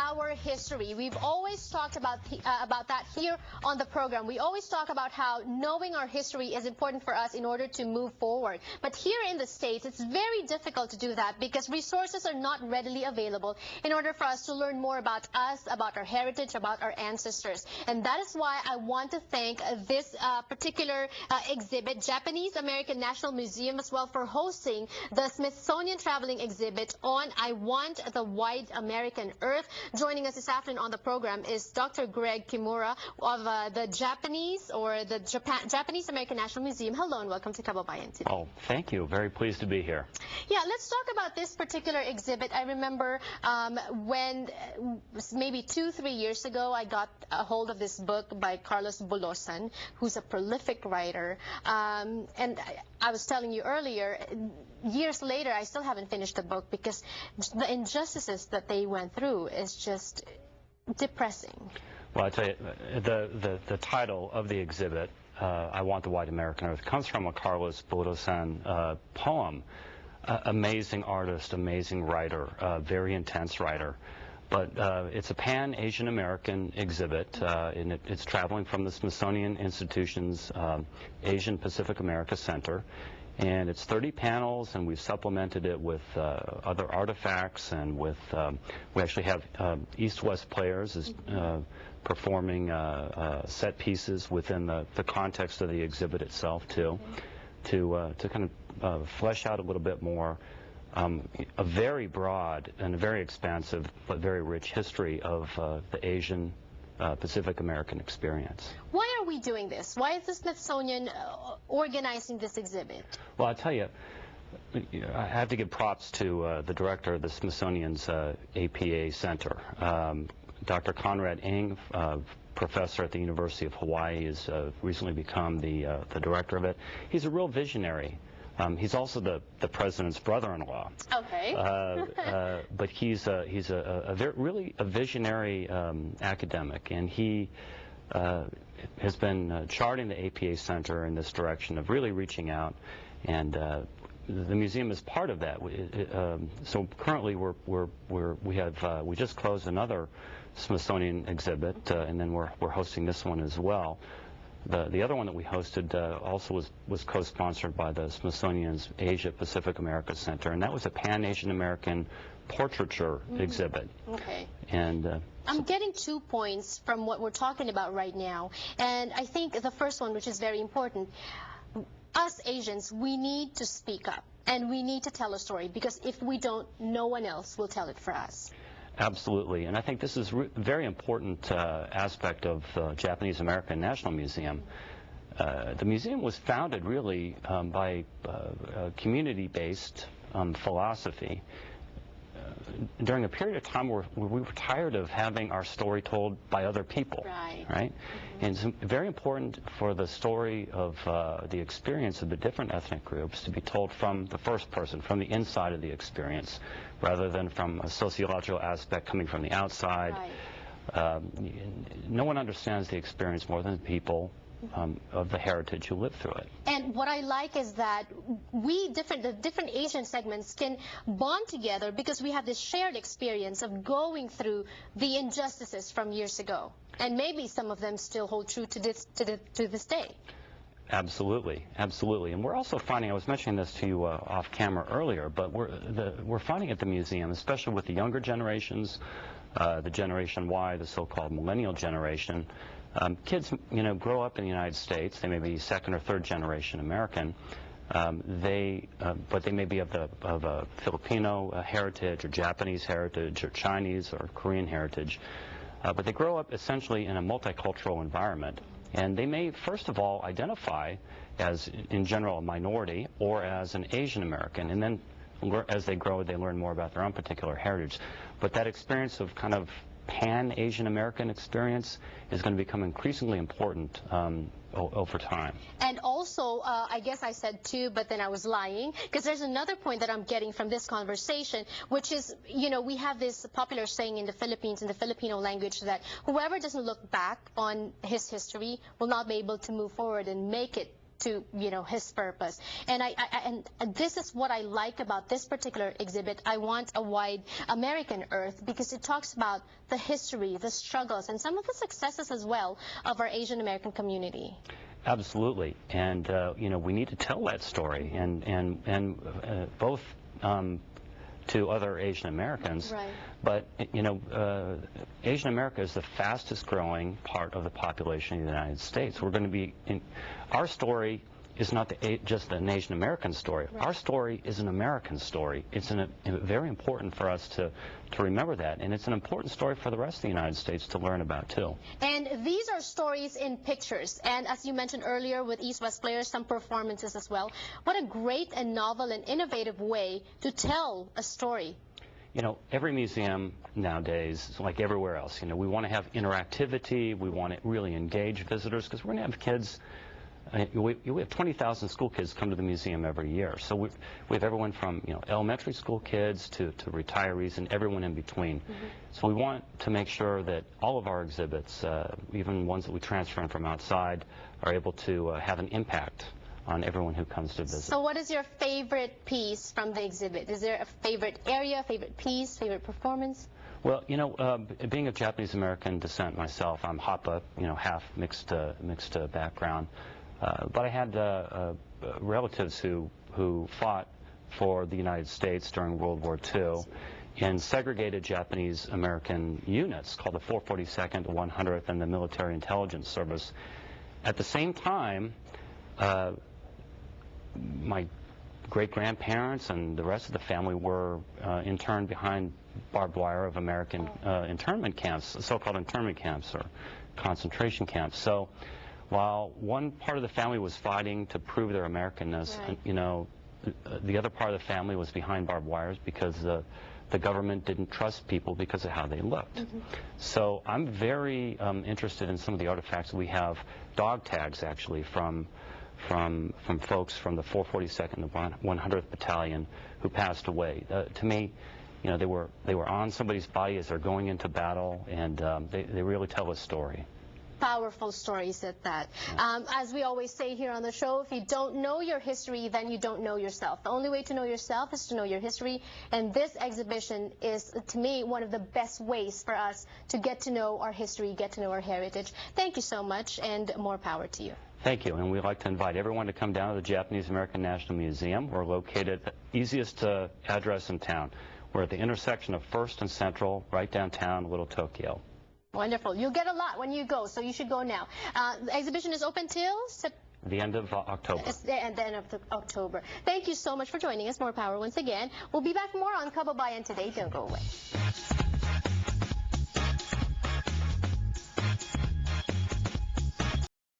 our history. We've always talked about that here on the program. We always talk about how knowing our history is important for us in order to move forward. But here in the States, it's very difficult to do that because resources are not readily available in order for us to learn more about us, about our heritage, about our ancestors. And that is why I want to thank this particular exhibit, Japanese American National Museum as well, for hosting the Smithsonian traveling exhibit on I Want the White American Earth. Joining us this afternoon on the program is Dr. Greg Kimura of the Japanese American National Museum. Hello and welcome to Kababayan today. Oh, thank you. Very pleased to be here. Yeah, let's talk about this particular exhibit. I remember when maybe 2-3 years ago I got a hold of this book by Carlos Bulosan, who's a prolific writer. And I was telling you earlier, years later, I still haven't finished the book because the injustices that they went through is just depressing. Well, I tell you, the title of the exhibit, I Want the White American Earth, comes from a Carlos Bulosan poem. Amazing artist, amazing writer, very intense writer. But it's a Pan-Asian American exhibit, and it's traveling from the Smithsonian Institution's Asian Pacific America Center. And it's 30 panels, and we've supplemented it with other artifacts, and with we actually have East-West players performing set pieces within the context of the exhibit itself too, to kind of flesh out a little bit more a very broad and a very expansive but very rich history of the Asian Pacific American experience. Why are we doing this? Why is the Smithsonian organizing this exhibit? Well, I'll tell you, I have to give props to the director of the Smithsonian's APA Center. Dr. Conrad Ng, professor at the University of Hawaii, has recently become the director of it. He's a real visionary. He's also the president's brother-in-law. Okay. But he's really a visionary academic, and he has been charting the APA Center in this direction of really reaching out, and the museum is part of that. So currently we just closed another Smithsonian exhibit, and then we're hosting this one as well. The other one that we hosted also was co-sponsored by the Smithsonian's Asia Pacific America Center, and that was a Pan-Asian American portraiture exhibit. Okay. And I'm getting 2 points from what we're talking about right now, and I think the first one, which is very important, us Asians, we need to speak up, and we need to tell a story, because if we don't, no one else will tell it for us. Absolutely, and I think this is a very important aspect of the Japanese American National Museum. The museum was founded really by community-based philosophy during a period of time where we were tired of having our story told by other people. Right? And it's very important for the story of the experience of the different ethnic groups to be told from the first person, from the inside of the experience, rather than from a sociological aspect coming from the outside. No one understands the experience more than the people of the heritage who live through it. And what I like is that the different Asian segments can bond together because we have this shared experience of going through the injustices from years ago. And maybe some of them still hold true to this day. Absolutely, absolutely. And we're also finding, I was mentioning this to you off camera earlier, but we're finding at the museum, especially with the younger generations, the Generation Y, the so-called millennial generation, kids, grow up in the United States. They may be second or third generation American. But they may be of a Filipino heritage, or Japanese heritage, or Chinese or Korean heritage. But they grow up essentially in a multicultural environment. And they may, first of all, identify as, in general, a minority or as an Asian American. And then as they grow, they learn more about their own particular heritage. But that experience of kind of Pan-Asian American experience is going to become increasingly important over time. And also, I guess I said two, but then I was lying, because there's another point that I'm getting from this conversation, which is, we have this popular saying in the Philippines, in the Filipino language, that whoever doesn't look back on his history will not be able to move forward and make it to, you know, his purpose. And and this is what I like about this particular exhibit. I want a wide American Earth because it talks about the history, the struggles, and some of the successes as well of our Asian American community. Absolutely, and you know, we need to tell that story, and both to other Asian Americans. Right. But you know, Asian America is the fastest growing part of the population of the United States. We're going to be our story is not just an Asian American story. Right. Our story is an American story. It's very important for us to remember that, and it's an important story for the rest of the United States to learn about too. And these are stories in pictures, and as you mentioned earlier with East West Players, some performances as well. What a great and novel and innovative way to tell a story. You know, every museum nowadays, like everywhere else, you know, we want to have interactivity, we want to really engage visitors, because we're going to have kids. We have 20,000 school kids come to the museum every year. So we have everyone from, you know, elementary school kids to retirees and everyone in between. Mm-hmm. So we want to make sure that all of our exhibits, even ones that we transfer in from outside, are able to have an impact on everyone who comes to visit. So what is your favorite piece from the exhibit? Is there a favorite area, favorite piece, favorite performance? Well, you know, being of Japanese American descent myself, I'm Hapa, you know, half mixed background. But I had relatives who fought for the United States during World War II in segregated Japanese American units called the 442nd, the 100th, and the Military Intelligence Service. At the same time, my great-grandparents and the rest of the family were interned behind barbed wire of American internment camps, so-called internment camps or concentration camps. So while one part of the family was fighting to prove their Americanness, right, you know, the other part of the family was behind barbed wires because the government didn't trust people because of how they looked. Mm-hmm. So I'm very interested in some of the artifacts. We have dog tags, actually, from folks from the 442nd, the 100th Battalion, who passed away. To me, you know, they were on somebody's body as they're going into battle, and they really tell a story. Powerful stories at that. As we always say here on the show, if you don't know your history, then you don't know yourself. The only way to know yourself is to know your history, and this exhibition is, to me, one of the best ways for us to get to know our history, get to know our heritage. Thank you so much, and more power to you. Thank you, and we'd like to invite everyone to come down to the Japanese American National Museum. We're located at the easiest address in town. We're at the intersection of First and Central, right downtown Little Tokyo. Wonderful. You'll get a lot when you go, so you should go now. The exhibition is open till the end of October. It's the end of October. Thank you so much for joining us. More power once again. We'll be back more on Kababayan today. Don't go away.